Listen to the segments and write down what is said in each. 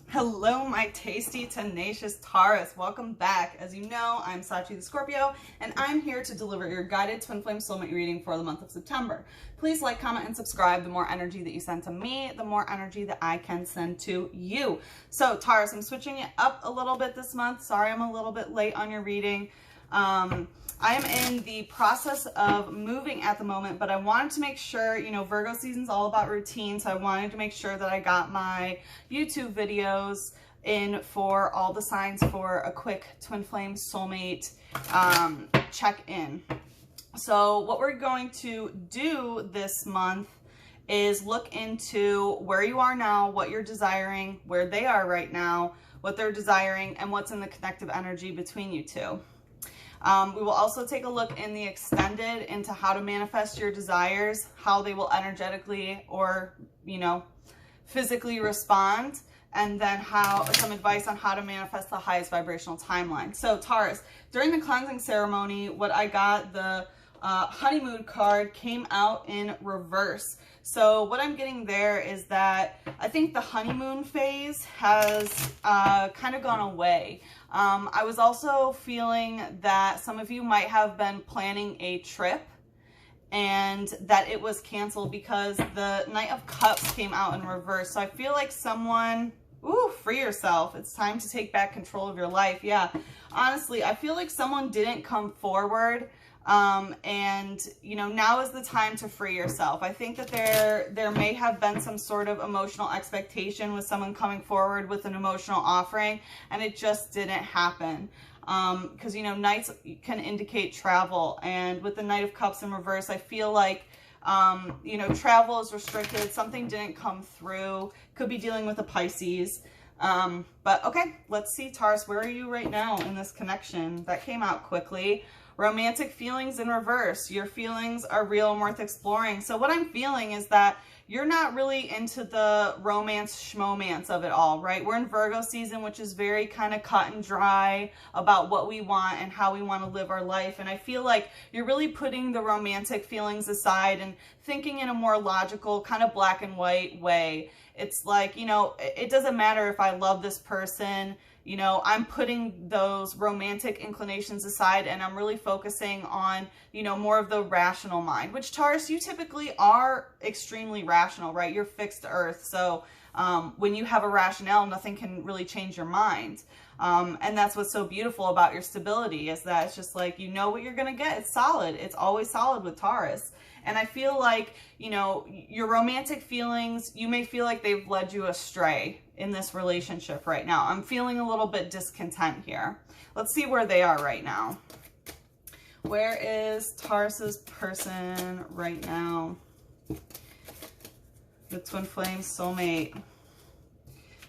Hello, my tasty, tenacious Taurus. Welcome back. As you know, I'm Sachi the Scorpio, and I'm here to deliver your guided twin flame soulmate reading for the month of September. Please like, comment, and subscribe. The more energy that you send to me, the more energy that I can send to you. So, Taurus, I'm switching it up a little bit this month. Sorry, I'm a little bit late on your reading. I am in the process of moving at the moment, but I wanted to make sure, you know, Virgo season's all about routine, so I wanted to make sure that I got my YouTube videos in for all the signs for a quick twin flame soulmate check-in. So what we're going to do this month is look into where you are now, what you're desiring, where they are right now, what they're desiring, and what's in the connective energy between you two. We will also take a look in the extended into how to manifest your desires, how they will energetically or, you know, physically respond, and then some advice on how to manifest the highest vibrational timeline. So Taurus, during the cleansing ceremony, what I got, the honeymoon card came out in reverse. So what I'm getting there is that I think the honeymoon phase has kind of gone away. I was also feeling that some of you might have been planning a trip and that it was canceled because the Knight of Cups came out in reverse. So I feel like someone, free yourself. It's time to take back control of your life. Yeah, honestly, I feel like someone didn't come forward. And you know, now is the time to free yourself. I think that there may have been some sort of emotional expectation with someone coming forward with an emotional offering, and it just didn't happen. Because, you know, Knights can indicate travel, and with the Knight of Cups in reverse, I feel like, you know, travel is restricted. Something didn't come through. Could be dealing with a Pisces. But okay, let's see, Taurus, where are you right now in this connection? That came out quickly. Romantic feelings in reverse. Your feelings are real and worth exploring. So what I'm feeling is that you're not really into the romance schmomance of it all, right? We're in Virgo season, which is very kind of cut and dry about what we want and how we want to live our life. And I feel like you're really putting the romantic feelings aside and thinking in a more logical, kind of black and white way. It's like, you know, it doesn't matter if I love this person. You know, I'm putting those romantic inclinations aside, and I'm really focusing on, you know, more of the rational mind, which, Taurus, you typically are extremely rational, right? You're fixed earth. So when you have a rationale, nothing can really change your mind. And that's what's so beautiful about your stability, is that it's just like, you know what you're going to get. It's solid. It's always solid with Taurus. And I feel like, you know, your romantic feelings, you may feel like they've led you astray in this relationship right now. I'm feeling a little bit discontent here. Let's see where they are right now. Where is Taurus's person right now? The twin flame soulmate.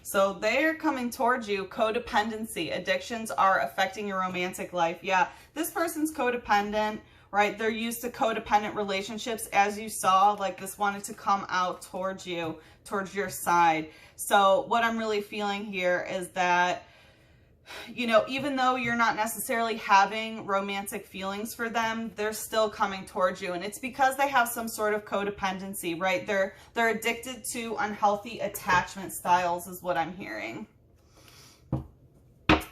So they're coming towards you. Codependency. Addictions are affecting your romantic life. Yeah, this person's codependent, right? They're used to codependent relationships, as you saw, like this wanted to come out towards you, towards your side. So what I'm really feeling here is that, you know, even though you're not necessarily having romantic feelings for them, they're still coming towards you. And it's because they have some sort of codependency, right? They're addicted to unhealthy attachment styles is what I'm hearing.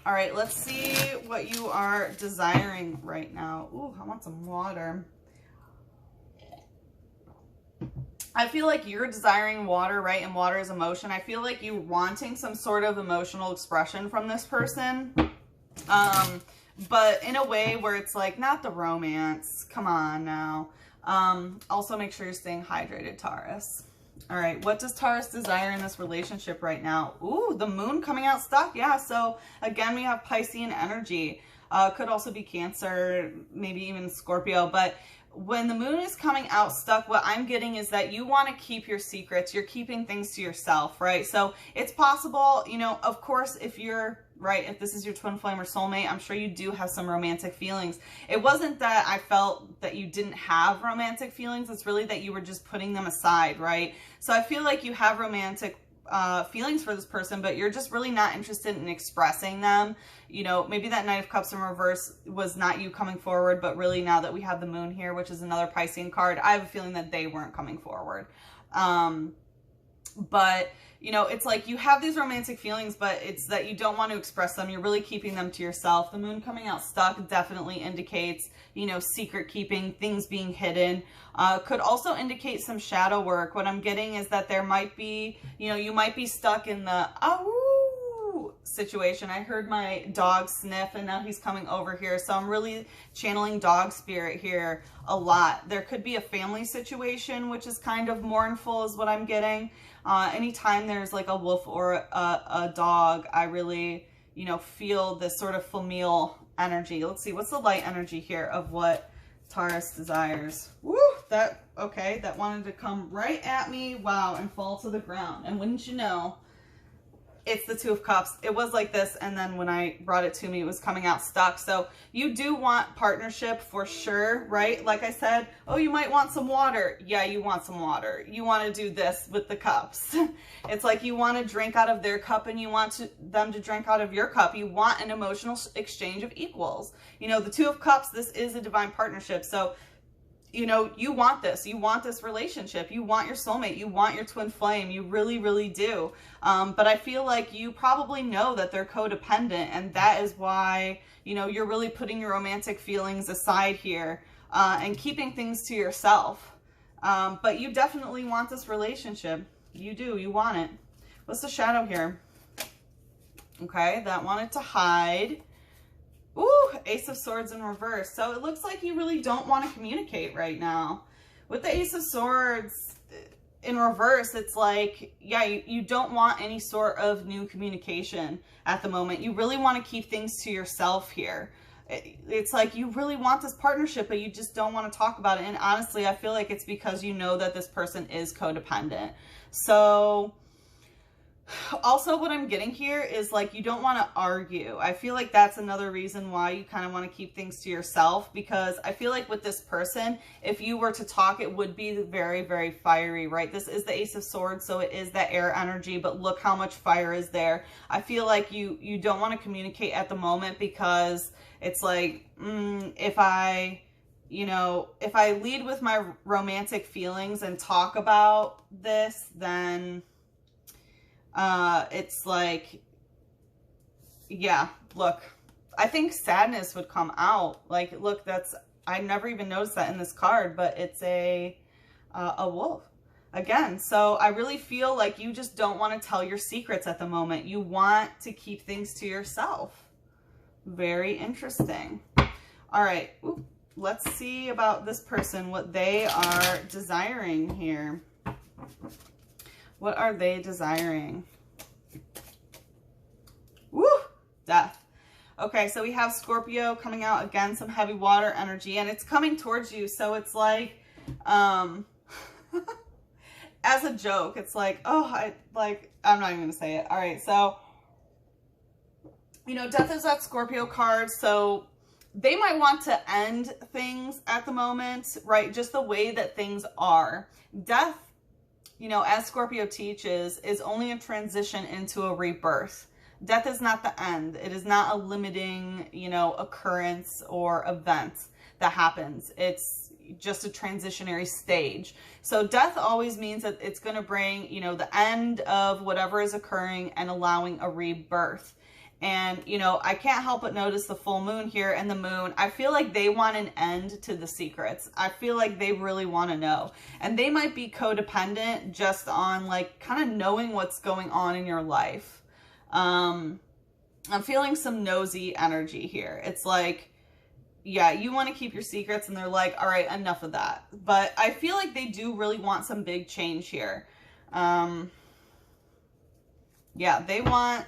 All right, let's see what you are desiring right now. Ooh, I want some water. I feel like you're desiring water, right? And water is emotion. I feel like you're wanting some sort of emotional expression from this person. But in a way where it's like, not the romance. Come on now. Also make sure you're staying hydrated, Taurus. All right, what does Taurus desire in this relationship right now? Ooh, the moon coming out stuck. Yeah, so again, we have Piscean energy. Could also be Cancer, maybe even Scorpio. But when the moon is coming out stuck, what I'm getting is that you want to keep your secrets. You're keeping things to yourself, right? So it's possible, you know, of course, if you're, right, if this is your twin flame or soulmate, I'm sure you do have some romantic feelings. It wasn't that I felt that you didn't have romantic feelings. It's really that you were just putting them aside, right? So I feel like you have romantic feelings for this person, but you're just really not interested in expressing them. You know, maybe that Knight of Cups in reverse was not you coming forward, but really now that we have the moon here, which is another Piscean card, I have a feeling that they weren't coming forward. But you know, it's like you have these romantic feelings, but it's that you don't want to express them. You're really keeping them to yourself. The moon coming out stuck definitely indicates, you know, secret keeping, things being hidden. Could also indicate some shadow work. What I'm getting is that there might be, you know, you might be stuck in the situation. I heard my dog sniff and now he's coming over here. So I'm really channeling dog spirit here a lot. There could be a family situation, which is kind of mournful is what I'm getting. Anytime there's like a wolf or a dog, I really, you know, feel this sort of familial energy. Let's see, what's the light energy here of what Taurus desires? Woo, okay, that wanted to come right at me, wow, and fall to the ground. And wouldn't you know, it's the Two of Cups. It was like this, and then when I brought it to me, it was coming out stuck. So you do want partnership for sure, right? Like I said, oh, you might want some water. Yeah, you want some water. You want to do this with the cups. It's like you want to drink out of their cup and you want them to drink out of your cup. You want an emotional exchange of equals. You know, the Two of Cups, this is a divine partnership. So you know, you want this relationship, you want your soulmate, you want your twin flame, you really, really do. But I feel like you probably know that they're codependent, and that is why, you know, you're really putting your romantic feelings aside here, and keeping things to yourself. But you definitely want this relationship. You do, you want it. What's the shadow here? Okay, that wanted to hide. Ooh, Ace of Swords in reverse. So it looks like you really don't want to communicate right now. With the Ace of Swords in reverse, it's like, yeah, you don't want any sort of new communication at the moment. You really want to keep things to yourself here. It's like you really want this partnership, but you just don't want to talk about it. And honestly, I feel like it's because you know that this person is codependent. So also what I'm getting here is like you don't want to argue. I feel like that's another reason why you kind of want to keep things to yourself, because I feel like with this person, if you were to talk, it would be very, very fiery, right? This is the Ace of Swords, so it is that air energy, but look how much fire is there. I feel like you don't want to communicate at the moment because it's like, if I lead with my romantic feelings and talk about this, then it's like, yeah, look, I think sadness would come out. Like, look, I never even noticed that in this card, but it's a wolf again. So I really feel like you just don't want to tell your secrets at the moment. You want to keep things to yourself. Very interesting. All right. Ooh, let's see about this person, what they are desiring here. What are they desiring? Woo! Death. Okay, so we have Scorpio coming out again, some heavy water energy, and it's coming towards you. So it's like, as a joke, it's like, oh, I'm not even gonna say it. All right, so, you know, death is that Scorpio card, so they might want to end things at the moment, right? Just the way that things are. Death, you know, as Scorpio teaches, is only a transition into a rebirth. Death is not the end. It is not a limiting, you know, occurrence or event that happens. It's just a transitionary stage. So death always means that it's going to bring, you know, the end of whatever is occurring and allowing a rebirth. And, you know, I can't help but notice the full moon here and the moon. I feel like they want an end to the secrets. I feel like they really want to know. And they might be codependent just on like kind of knowing what's going on in your life. I'm feeling some nosy energy here. It's like, yeah, you want to keep your secrets and they're like, all right, enough of that. But I feel like they do really want some big change here. Yeah, they want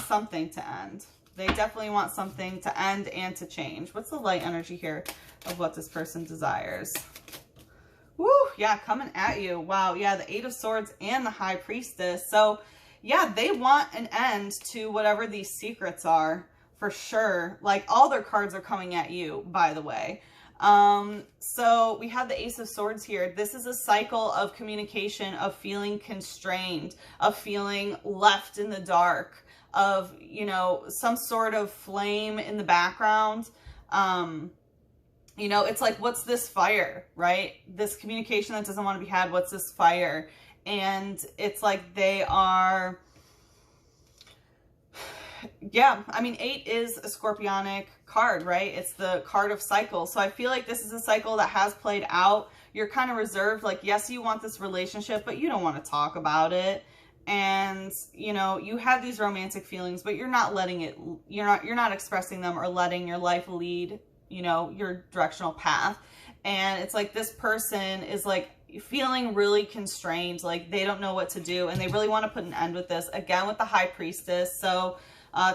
something to end. They definitely want something to end and to change. What's the light energy here of what this person desires? Woo, yeah, coming at you. Wow, yeah, the Eight of Swords and the High Priestess. So, yeah, they want an end to whatever these secrets are, for sure. Like, all their cards are coming at you, by the way. So we have the Ace of Swords here. This is a cycle of communication, of feeling constrained, of feeling left in the dark, of, you know, some sort of flame in the background. You know, it's like, what's this fire, right? This communication that doesn't want to be had, what's this fire? And it's like they are, yeah, I mean, 8 is a scorpionic card, right? It's the card of cycles. So I feel like this is a cycle that has played out. You're kind of reserved, like, yes, you want this relationship, but you don't want to talk about it. And, you know, you have these romantic feelings, but you're not letting it, you're not expressing them or letting your life lead, you know, your directional path. And it's like this person is like feeling really constrained, like they don't know what to do, and they really want to put an end with this, again with the High Priestess. So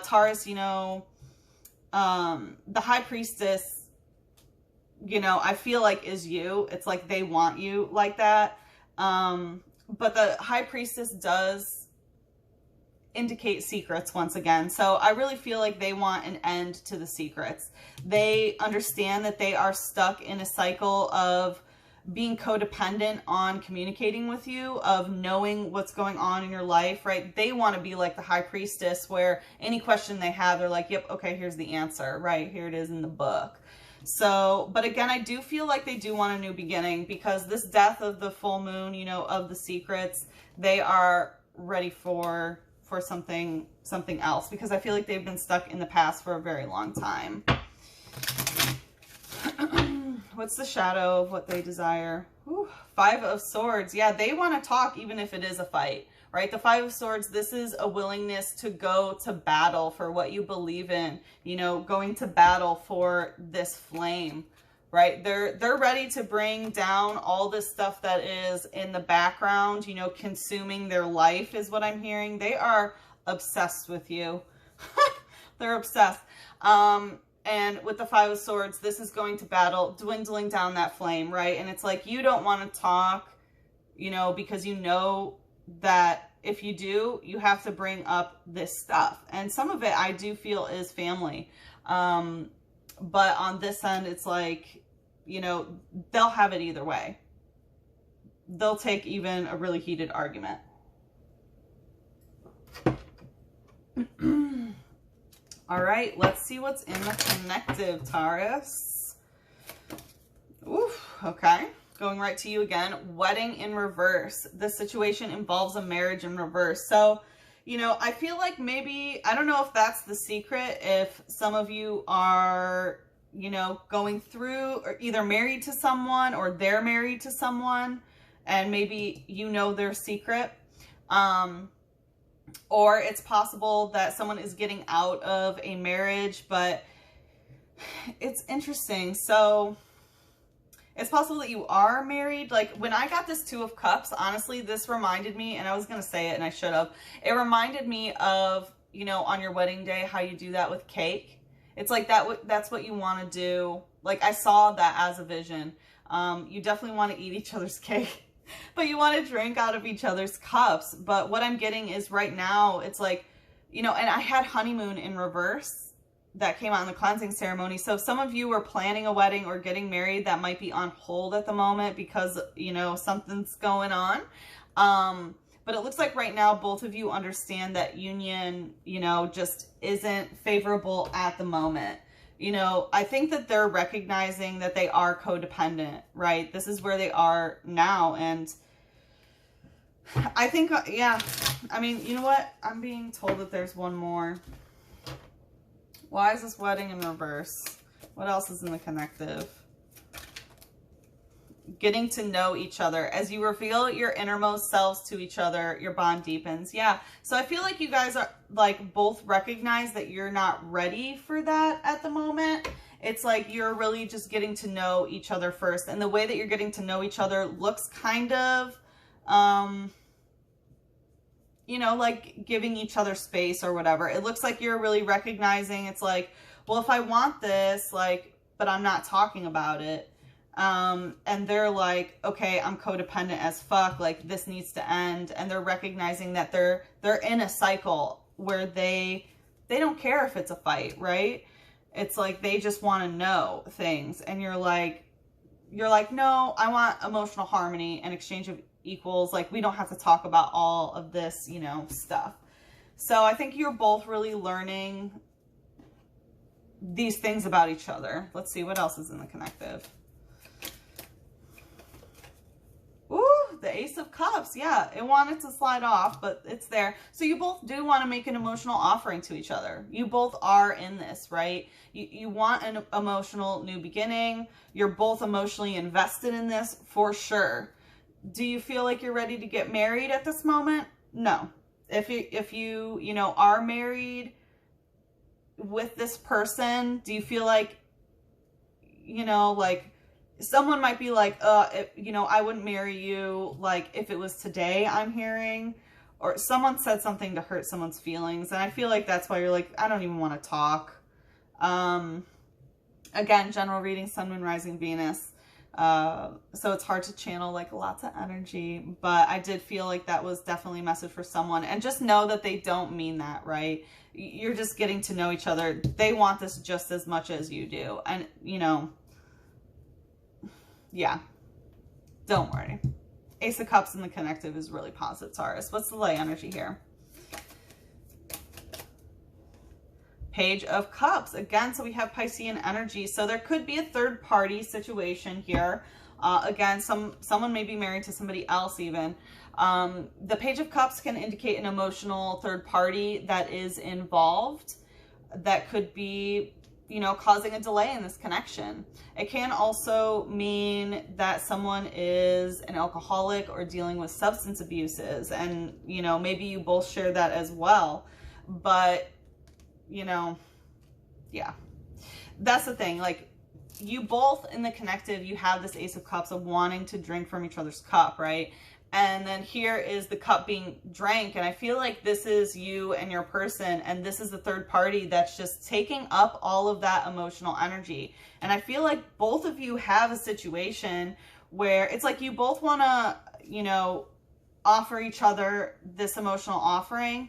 Taurus, you know, the High Priestess, you know, I feel like is you. It's like they want you like that. But the High Priestess does indicate secrets once again. So I really feel like they want an end to the secrets. They understand that they are stuck in a cycle of being codependent on communicating with you, of knowing what's going on in your life, right? They want to be like the High Priestess, where any question they have, they're like, yep, okay, here's the answer, right? Here it is in the book. So, but again, I do feel like they do want a new beginning, because this death of the full moon, you know, of the secrets, they are ready for something else, because I feel like they've been stuck in the past for a very long time. What's the shadow of what they desire? Ooh, 5 of Swords. Yeah, they want to talk even if it is a fight, right? The 5 of Swords, this is a willingness to go to battle for what you believe in, you know, going to battle for this flame, right? They're ready to bring down all this stuff that is in the background, you know, consuming their life is what I'm hearing. They are obsessed with you. They're obsessed. And with the 5 of Swords, this is going to battle, dwindling down that flame, right? And it's like, you don't want to talk, you know, because you know that if you do, you have to bring up this stuff. And some of it I do feel is family. But on this end, it's like, you know, they'll have it either way. They'll take even a really heated argument. All right, let's see what's in the connective, Taurus. Oof, okay. Going right to you again. Wedding in reverse. This situation involves a marriage in reverse. So, you know, I feel like maybe, I don't know if that's the secret, if some of you are, you know, going through or either married to someone or they're married to someone, and maybe you know their secret. Or it's possible that someone is getting out of a marriage, but it's interesting. So it's possible that you are married. Like when I got this 2 of Cups, honestly, this reminded me, and I was going to say it and I should have, it reminded me of, you know, on your wedding day, how you do that with cake. It's like that's what you want to do. Like I saw that as a vision. You definitely want to eat each other's cake. But you want to drink out of each other's cups. But what I'm getting is right now, it's like, you know, and I had honeymoon in reverse that came out in the cleansing ceremony. So if some of you are planning a wedding or getting married, that might be on hold at the moment because, you know, something's going on. But it looks like right now, both of you understand that union, you know, just isn't favorable at the moment. You know, I think that they're recognizing that they are codependent, right? This is where they are now. And I think, yeah, I mean, you know what? I'm being told that there's one more. Why is this wedding in reverse? What else is in the connective? Getting to know each other. As you reveal your innermost selves to each other, your bond deepens. Yeah. So I feel like you guys are like both recognize that you're not ready for that at the moment. It's like you're really just getting to know each other first. And the way that you're getting to know each other looks kind of, you know, like giving each other space or whatever. It looks like you're really recognizing it's like, well, if I want this, like, but I'm not talking about it. And they're like, okay, I'm codependent as fuck. Like this needs to end. And they're recognizing that they're in a cycle where they don't care if it's a fight, right? It's like, they just want to know things. And you're like, no, I want emotional harmony and exchange of equals. Like we don't have to talk about all of this, you know, stuff. So I think you're both really learning these things about each other. Let's see what else is in the connective. Ooh, look, the Ace of Cups. Yeah, it wanted to slide off, but it's there. So you both do want to make an emotional offering to each other. You both are in this, right? You want an emotional new beginning. You're both emotionally invested in this for sure. Do you feel like you're ready to get married at this moment? No. If you are married with this person, do you feel like, like someone might be like, I wouldn't marry you, like, if it was today, I'm hearing, or someone said something to hurt someone's feelings. And I feel like that's why you're like, I don't even want to talk. Again, general reading, Sun, Moon, Rising, Venus. So it's hard to channel like lots of energy, but I did feel like that was definitely a message for someone. And just know that they don't mean that, right? You're just getting to know each other. They want this just as much as you do. And, yeah, don't worry. Ace of Cups in the connective is really positive, Taurus. What's the lay energy here? Page of Cups. Again, so we have Piscean energy. So there could be a third party situation here. Again, someone may be married to somebody else even. The Page of Cups can indicate an emotional third party that is involved. That could be, causing a delay in this connection. It can also mean that someone is an alcoholic or dealing with substance abuses. And, maybe you both share that as well. But, yeah, that's the thing. Like, you both in the connective, you have this Ace of Cups of wanting to drink from each other's cup, right? And then here is the cup being drank. And I feel like this is you and your person. And this is the third party that's just taking up all of that emotional energy. And I feel like both of you have a situation where it's like you both want to, offer each other this emotional offering,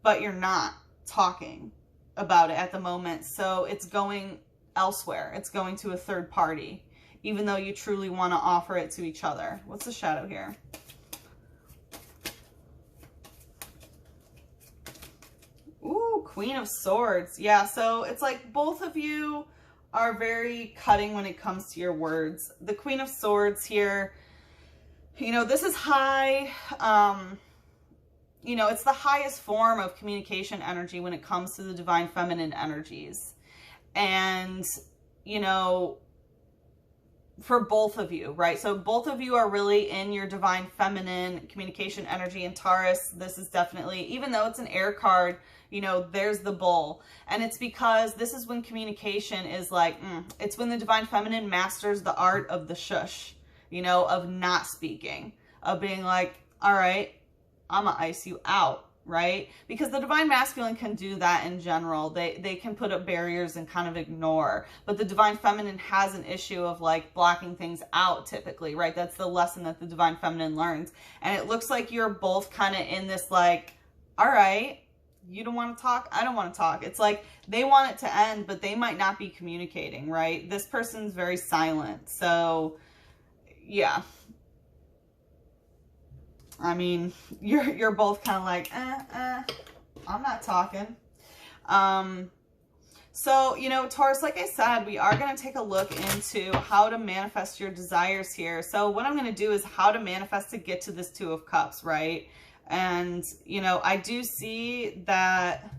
but you're not talking about it at the moment. So it's going elsewhere. It's going to a third party, even though you truly want to offer it to each other. What's the shadow here? Ooh, Queen of Swords. Yeah, so it's like both of you are very cutting when it comes to your words. The Queen of Swords here, this is high, it's the highest form of communication energy when it comes to the divine feminine energies. And, for both of you, right? So both of you are really in your divine feminine communication energy. And Taurus, this is definitely, even though it's an air card, there's the bull. And it's because this is when communication is like, it's when the divine feminine masters the art of the shush, of not speaking, of being like, all right, I'm gonna ice you out, right? Because the divine masculine can do that in general. They can put up barriers and kind of ignore. But the divine feminine has an issue of like blocking things out typically, right? That's the lesson that the divine feminine learns. And it looks like you're both kind of in this like, all right, you don't want to talk, I don't want to talk. It's like they want it to end, but they might not be communicating, right? This person's very silent. So yeah. I mean, you're both kind of like, I'm not talking. So, Taurus, like I said, we are going to take a look into how to manifest your desires here. So what I'm going to do is how to manifest to get to this Two of Cups, right? And, I do see that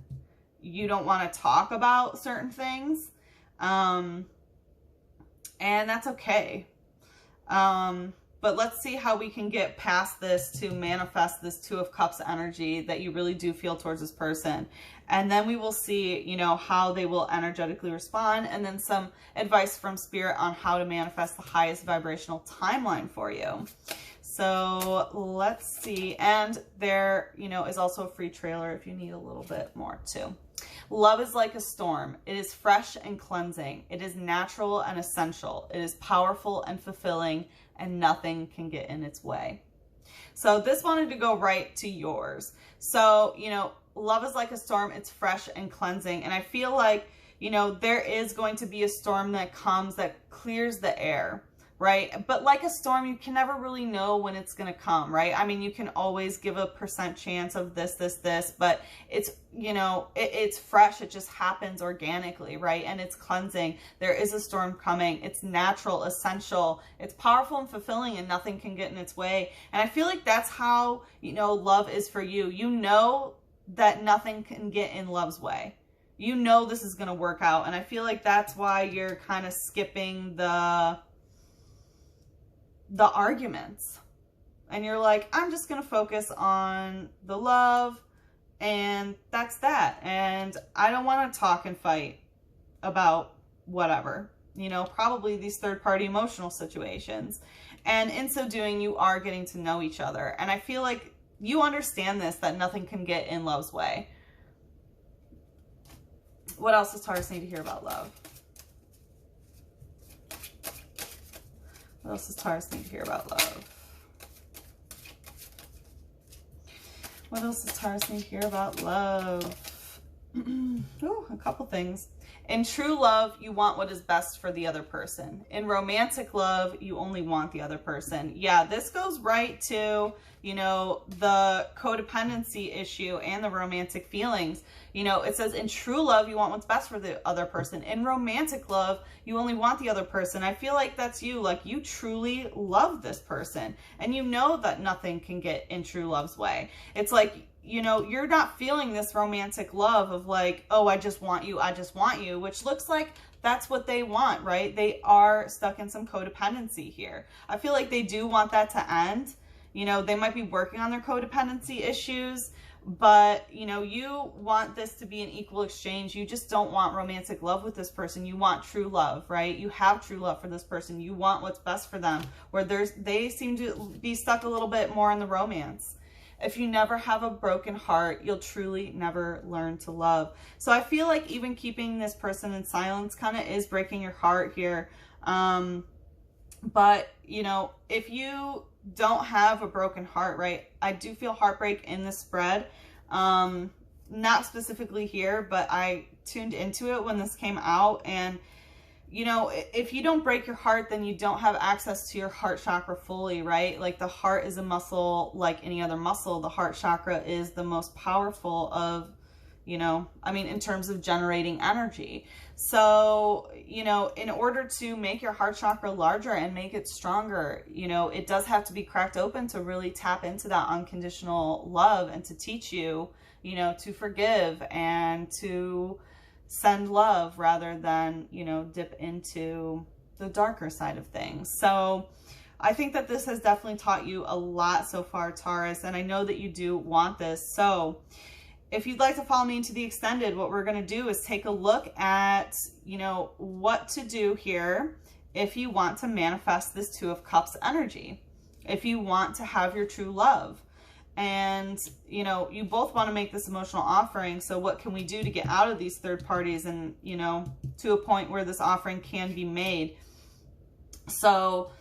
you don't want to talk about certain things. And that's okay. But let's see how we can get past this to manifest this Two of Cups energy that you really do feel towards this person. And then we will see, how they will energetically respond, and then some advice from Spirit on how to manifest the highest vibrational timeline for you. So let's see. And there, is also a free trailer if you need a little bit more too. Love is like a storm. It is fresh and cleansing. It is natural and essential. It is powerful and fulfilling, and nothing can get in its way. So this wanted to go right to yours. So, love is like a storm. It's fresh and cleansing. And I feel like, there is going to be a storm that comes that clears the air. right? But like a storm, you can never really know when it's going to come, right? I mean, you can always give a % chance of this, but it's, you know, it's fresh. It just happens organically, right? And it's cleansing. There is a storm coming. It's natural, essential. It's powerful and fulfilling, and nothing can get in its way. And I feel like that's how, you know, love is for you. You know that nothing can get in love's way. You know this is going to work out. And I feel like that's why you're kind of skipping the arguments, and you're like, I'm just going to focus on the love, and that's that. And I don't want to talk and fight about whatever, you know, probably these third-party emotional situations. And in so doing, you are getting to know each other. And I feel like you understand this, that nothing can get in love's way. What else does Taurus need to hear about love? What else does Taurus need to hear about love? What else does Taurus need to hear about love? Ooh, a couple things. In true love, you want what is best for the other person. In romantic love, you only want the other person. Yeah, this goes right to, you know, the codependency issue and the romantic feelings. You know, it says in true love, you want what's best for the other person. In romantic love, you only want the other person. I feel like that's you. Like, you truly love this person, and you know that nothing can get in true love's way. It's like, you know, you're not feeling this romantic love of like, oh, I just want you, which looks like that's what they want, right? They are stuck in some codependency here. I feel like they do want that to end. You know, they might be working on their codependency issues, but, you know, you want this to be an equal exchange. You just don't want romantic love with this person. You want true love, right? You have true love for this person. You want what's best for them, where they seem to be stuck a little bit more in the romance. If you never have a broken heart, you'll truly never learn to love. So I feel like even keeping this person in silence kind of is breaking your heart here. But, you know, if you don't have a broken heart, right, I do feel heartbreak in this spread. Not specifically here, but I tuned into it when this came out. And, you know, if you don't break your heart, then you don't have access to your heart chakra fully, right? Like, the heart is a muscle like any other muscle. The heart chakra is the most powerful of, you know, I mean, in terms of generating energy. So, you know, in order to make your heart chakra larger and make it stronger, you know, it does have to be cracked open to really tap into that unconditional love, and to teach you, you know, to forgive and to send love rather than, you know, dip into the darker side of things. So I think that this has definitely taught you a lot so far, Taurus, and I know that you do want this. So if you'd like to follow me into the extended, what we're going to do is take a look at, you know, what to do here if you want to manifest this Two of Cups energy, if you want to have your true love. And, you know, you both want to make this emotional offering. So what can we do to get out of these third parties and, you know, to a point where this offering can be made? So,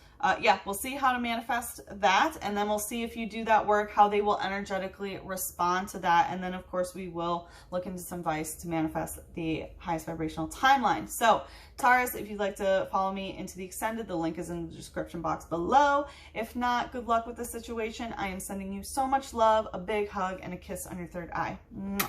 yeah, we'll see how to manifest that. And then we'll see, if you do that work, how they will energetically respond to that. And then, of course, we will look into some advice to manifest the highest vibrational timeline. So, Taurus, if you'd like to follow me into the extended, the link is in the description box below. If not, good luck with the situation. I am sending you so much love, a big hug, and a kiss on your third eye. Mwah.